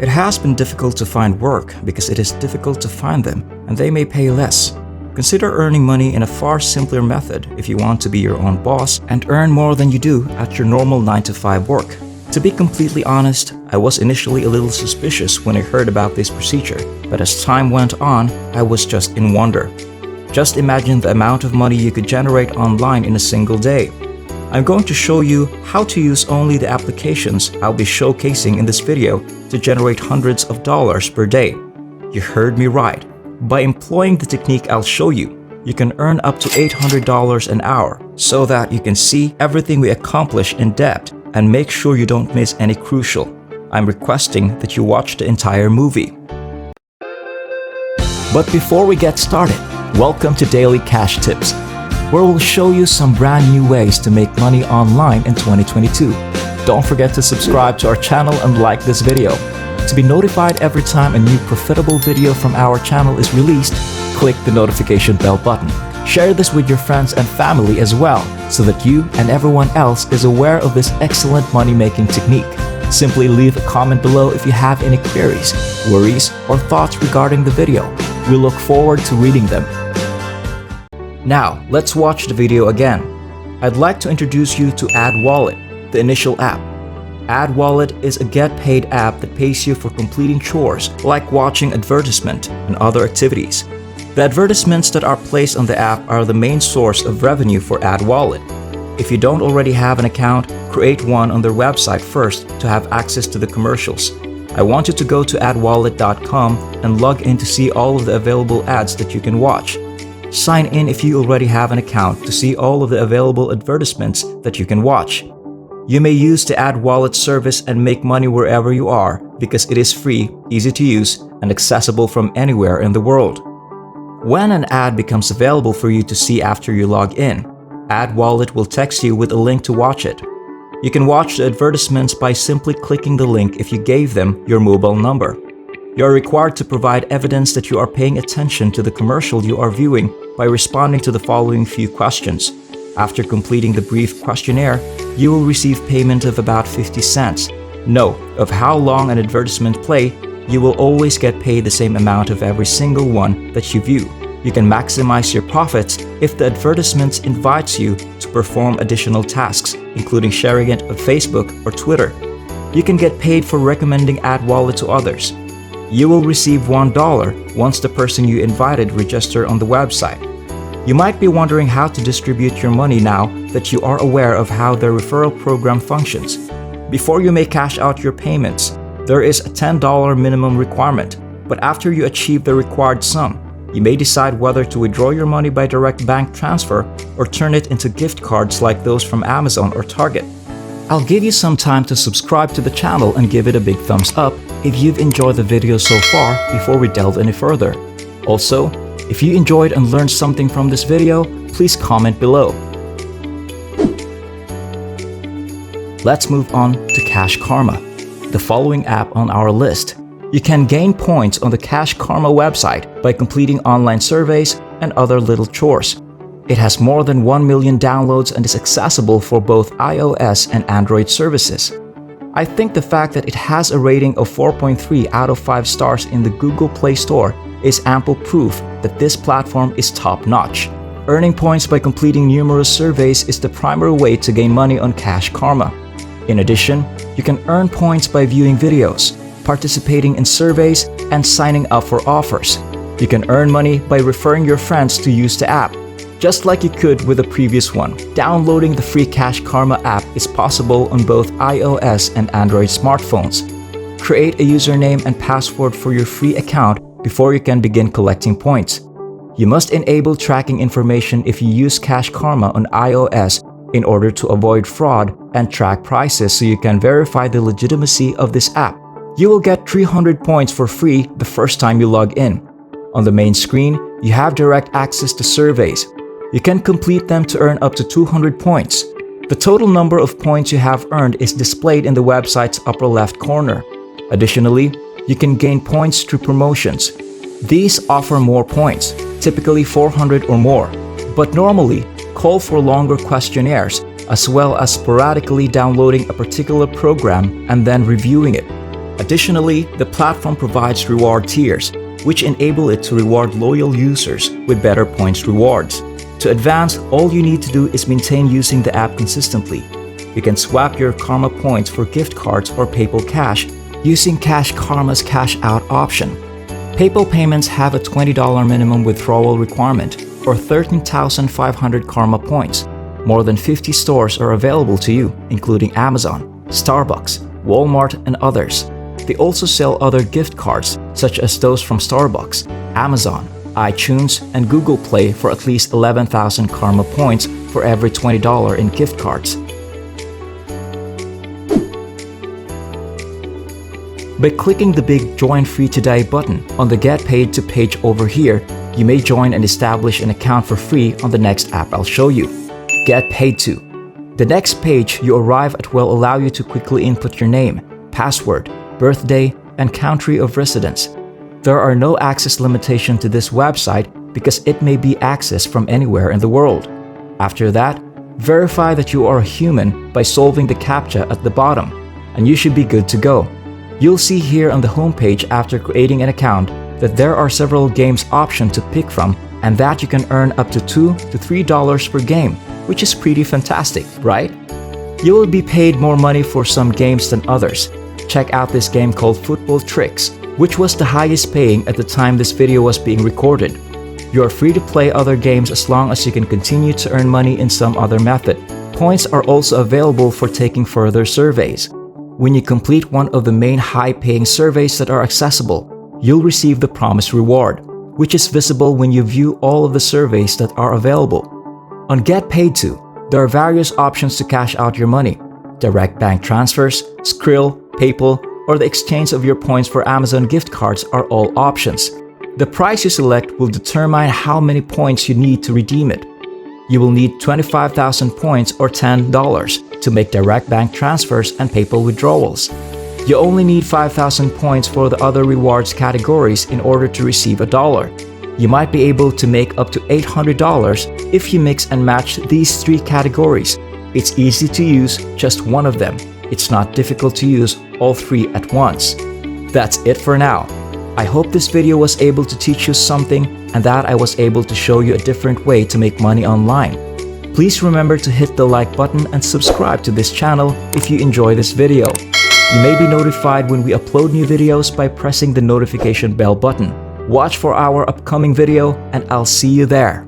It has been difficult to find work because it is difficult to find them, and they may pay less. Consider earning money in a far simpler method if you want to be your own boss and earn more than you do at your normal 9-to-5 work. To be completely honest, I was initially a little suspicious when I heard about this procedure, but as time went on, I was just in wonder. Just imagine the amount of money you could generate online in a single day. I'm going to show you how to use only the applications I'll be showcasing in this video to generate hundreds of dollars per day. You heard me right. By employing the technique I'll show you, you can earn up to $800 an hour so that you can see everything we accomplish in depth and make sure you don't miss any crucial. I'm requesting that you watch the entire movie. But before we get started, welcome to Daily Cash Tips, where we'll show you some brand new ways to make money online in 2022. Don't forget to subscribe to our channel and like this video. To be notified every time a new profitable video from our channel is released, click the notification bell button. Share this with your friends and family as well, so that you and everyone else is aware of this excellent money-making technique. Simply leave a comment below if you have any queries, worries, or thoughts regarding the video. We look forward to reading them. Now, let's watch the video again. I'd like to introduce you to AdWallet, the initial app. AdWallet is a get-paid app that pays you for completing chores like watching advertisement and other activities. The advertisements that are placed on the app are the main source of revenue for AdWallet. If you don't already have an account, create one on their website first to have access to the commercials. I want you to go to adwallet.com and log in to see all of the available ads that you can watch. Sign in if you already have an account to see all of the available advertisements that you can watch. You may use the AdWallet service and make money wherever you are because it is free, easy to use, and accessible from anywhere in the world. When an ad becomes available for you to see after you log in, AdWallet will text you with a link to watch it. You can watch the advertisements by simply clicking the link if you gave them your mobile number. You are required to provide evidence that you are paying attention to the commercial you are viewing by responding to the following few questions. After completing the brief questionnaire, you will receive payment of about 50 cents. Note of how long an advertisement play, you will always get paid the same amount of every single one that you view. You can maximize your profits if the advertisement invites you to perform additional tasks, including sharing it on Facebook or Twitter. You can get paid for recommending AdWallet to others. You will receive $1 once the person you invited register on the website. You might be wondering how to distribute your money now that you are aware of how their referral program functions. Before you may cash out your payments, there is a $10 minimum requirement, but after you achieve the required sum, you may decide whether to withdraw your money by direct bank transfer or turn it into gift cards like those from Amazon or Target. I'll give you some time to subscribe to the channel and give it a big thumbs up if you've enjoyed the video so far before we delve any further. Also, if you enjoyed and learned something from this video, please comment below. Let's move on to Cash Karma, the following app on our list. You can gain points on the Cash Karma website by completing online surveys and other little chores. It has more than 1 million downloads and is accessible for both iOS and Android services. I think the fact that it has a rating of 4.3 out of 5 stars in the Google Play Store is ample proof that this platform is top-notch. Earning points by completing numerous surveys is the primary way to gain money on Cash Karma. In addition, you can earn points by viewing videos, participating in surveys, and signing up for offers. You can earn money by referring your friends to use the app. Just like you could with the previous one, downloading the free Cash Karma app is possible on both iOS and Android smartphones. Create a username and password for your free account before you can begin collecting points. You must enable tracking information if you use Cash Karma on iOS in order to avoid fraud and track prices so you can verify the legitimacy of this app. You will get 300 points for free the first time you log in. On the main screen, you have direct access to surveys. You can complete them to earn up to 200 points. The total number of points you have earned is displayed in the website's upper left corner. Additionally, you can gain points through promotions. These offer more points, typically 400 or more, but normally call for longer questionnaires as well as sporadically downloading a particular program and then reviewing it. Additionally, the platform provides reward tiers, which enable it to reward loyal users with better points rewards. To advance, all you need to do is maintain using the app consistently. You can swap your Karma points for gift cards or PayPal Cash using Cash Karma's Cash Out option. PayPal payments have a $20 minimum withdrawal requirement or 13,500 Karma points. More than 50 stores are available to you, including Amazon, Starbucks, Walmart, and others. They also sell other gift cards, such as those from Starbucks, Amazon, iTunes, and Google Play for at least 11,000 Karma points for every $20 in gift cards. By clicking the big Join Free Today button on the Get Paid To page over here, you may join and establish an account for free on the next app I'll show you, Get Paid To. The next page you arrive at will allow you to quickly input your name, password, birthday, and country of residence. There are no access limitation to this website because it may be accessed from anywhere in the world. After that, verify that you are a human by solving the CAPTCHA at the bottom, and you should be good to go. You'll see here on the homepage after creating an account that there are several games options to pick from and that you can earn up to $2 to $3 per game, which is pretty fantastic, right? You will be paid more money for some games than others. Check out this game called Football Tricks, which was the highest paying at the time this video was being recorded. You are free to play other games as long as you can continue to earn money in some other method. Points are also available for taking further surveys. When you complete one of the main high-paying surveys that are accessible, you'll receive the promised reward, which is visible when you view all of the surveys that are available. On Get Paid To, there are various options to cash out your money: direct bank transfers, Skrill, PayPal, or the exchange of your points for Amazon gift cards are all options. The price you select will determine how many points you need to redeem it. You will need 25,000 points or $10 to make direct bank transfers and PayPal withdrawals. You only need 5,000 points for the other rewards categories in order to receive $1. You might be able to make up to $800 if you mix and match these three categories. It's easy to use just one of them. It's not difficult to use all three at once. That's it for now. I hope this video was able to teach you something and that I was able to show you a different way to make money online. Please remember to hit the like button and subscribe to this channel if you enjoy this video. You may be notified when we upload new videos by pressing the notification bell button. Watch for our upcoming video and I'll see you there.